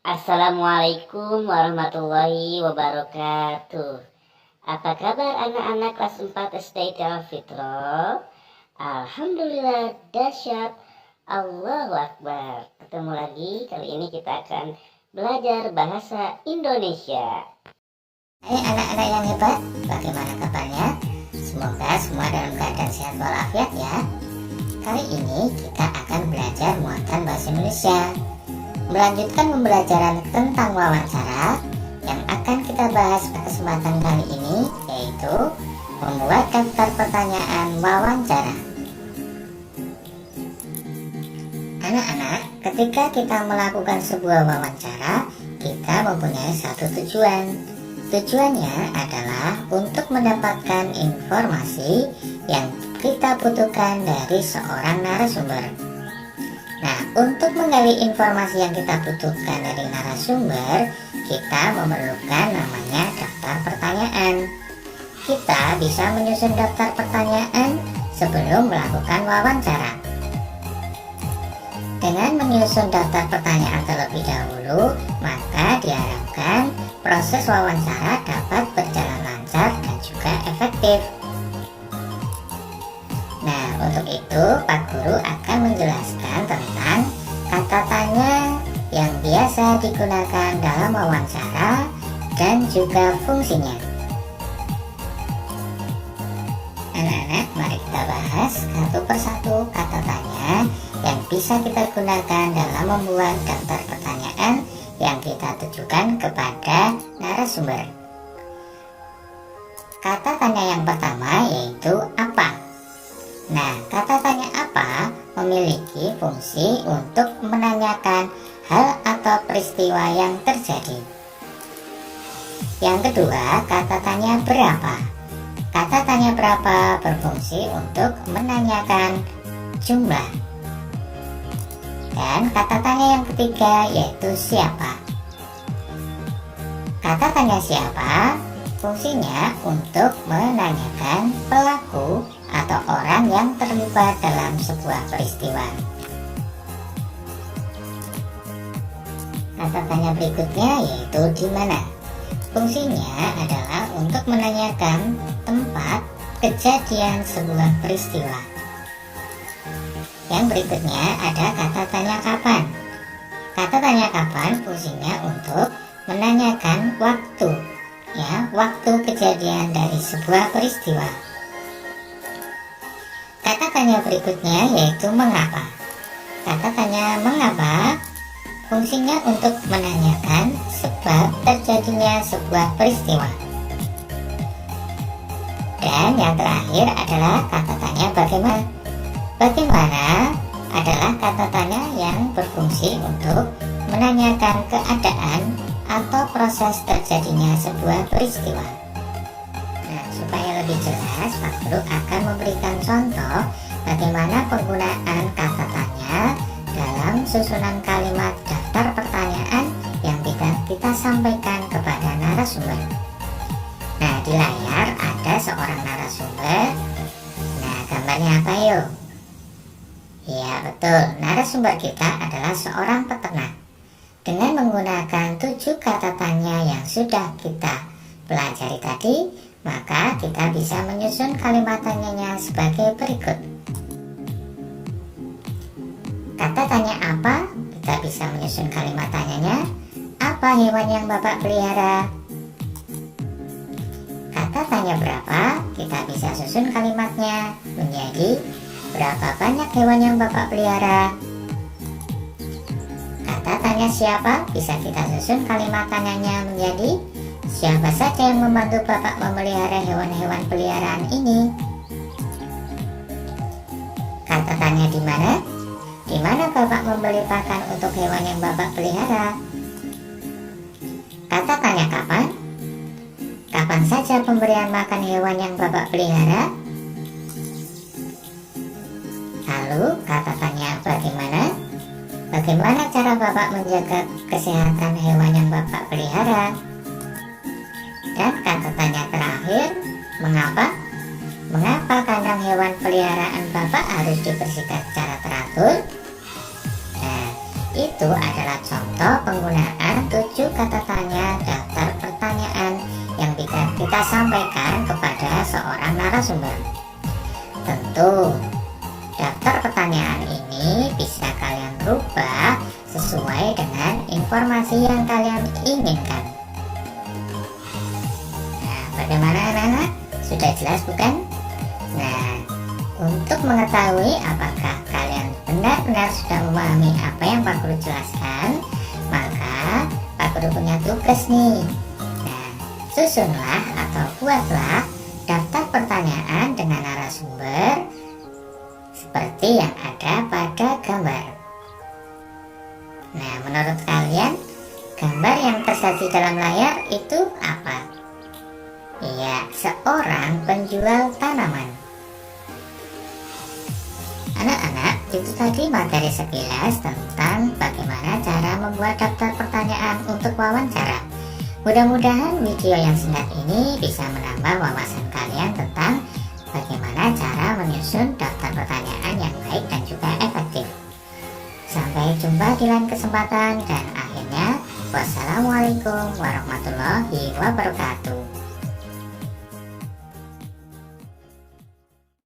Assalamualaikum warahmatullahi wabarakatuh. Apa kabar anak-anak kelas 4 SD Al Fitro? Alhamdulillah dahsyat. Allahu Akbar. Ketemu lagi, kali ini kita akan belajar bahasa Indonesia. Hai anak-anak yang hebat, bagaimana kabarnya? Semoga semua dalam keadaan sehat walafiat ya. Kali ini kita akan belajar muatan bahasa Indonesia. Melanjutkan pembelajaran tentang wawancara, yang akan kita bahas pada kesempatan kali ini yaitu membuat daftar pertanyaan wawancara. Anak-anak, ketika kita melakukan sebuah wawancara, kita mempunyai satu tujuan. Tujuannya adalah untuk mendapatkan informasi yang kita butuhkan dari seorang narasumber. Nah, untuk menggali informasi yang kita butuhkan dari narasumber, kita memerlukan namanya daftar pertanyaan. Kita bisa menyusun daftar pertanyaan sebelum melakukan wawancara. Dengan menyusun daftar pertanyaan terlebih dahulu, maka diharapkan proses wawancara dapat berjalan lancar dan juga efektif. Nah, untuk itu Pak Guru akan menjelaskan tentang kata tanya yang biasa digunakan dalam wawancara dan juga fungsinya. Anak-anak, mari kita bahas satu persatu kata tanya yang bisa kita gunakan dalam membuat daftar pertanyaan yang kita tujukan kepada narasumber. Kata tanya yang pertama yaitu apa. Nah, kata tanya apa memiliki fungsi untuk menanyakan hal atau peristiwa yang terjadi. Yang kedua, kata tanya berapa. Kata tanya berapa berfungsi untuk menanyakan jumlah. Dan kata tanya yang ketiga yaitu siapa. Kata tanya siapa fungsinya untuk menanyakan pelaku atau orang yang terlibat dalam sebuah peristiwa. Kata tanya berikutnya yaitu di mana. Fungsinya adalah untuk menanyakan tempat kejadian sebuah peristiwa. Yang berikutnya ada kata tanya kapan. Kata tanya kapan fungsinya untuk menanyakan waktu, waktu kejadian dari sebuah peristiwa. Kata tanya berikutnya yaitu mengapa. Kata tanya mengapa fungsinya untuk menanyakan sebab terjadinya sebuah peristiwa. Dan yang terakhir adalah kata tanya bagaimana. Bagaimana adalah kata tanya yang berfungsi untuk menanyakan keadaan atau proses terjadinya sebuah peristiwa. Nah, supaya lebih jelas, Pak Guru akan memberikan contoh bagaimana penggunaan kata tanya dalam susunan kalimat daftar pertanyaan yang kita sampaikan kepada narasumber. Nah, di layar ada seorang narasumber. Nah, gambarnya apa yuk? Ya betul, narasumber kita adalah seorang peternak. Dengan menggunakan 7 kata tanya yang sudah kita pelajari tadi, maka kita bisa menyusun kalimat tanyanya sebagai berikut. Kata tanya apa, kita bisa menyusun kalimat tanyanya, apa hewan yang Bapak pelihara? Kata tanya berapa, kita bisa susun kalimatnya menjadi berapa banyak hewan yang Bapak pelihara? Kata tanya siapa, bisa kita susun kalimat tanyanya menjadi siapa saja yang membantu Bapak memelihara hewan-hewan peliharaan ini? Kata tanya di mana? Di mana Bapak membeli pakan untuk hewan yang Bapak pelihara? Kata tanya kapan? Kapan saja pemberian makan hewan yang Bapak pelihara? Lalu kata tanya bagaimana? Bagaimana cara Bapak menjaga kesehatan hewan yang Bapak pelihara? Dan kata tanya terakhir, mengapa? Mengapa kandang hewan peliharaan Bapak harus dibersihkan secara teratur? Nah, itu adalah contoh penggunaan 7 kata tanya daftar pertanyaan yang bisa kita sampaikan kepada seorang narasumber. Tentu, daftar pertanyaan ini bisa kalian rubah sesuai dengan informasi yang kalian inginkan. Nah, bagaimana anak-anak? Sudah jelas bukan? Nah, untuk mengetahui apakah kalian benar-benar sudah memahami apa yang Pak Guru jelaskan, maka Pak Guru punya tugas nih. Nah, susunlah atau buatlah daftar pertanyaan dengan narasumber seperti yang ada pada gambar. Nah, menurut kalian, gambar yang tersaji dalam layar itu apa? Iya, seorang penjual tanaman. Anak-anak, itu tadi materi sekilas tentang bagaimana cara membuat daftar pertanyaan untuk wawancara. Mudah-mudahan video yang singkat ini bisa menambah wawasan kalian tentang bagaimana cara menyusun daftar pertanyaan yang baik dan juga efektif. Sampai jumpa di lain kesempatan dan akhirnya wassalamualaikum warahmatullahi wabarakatuh.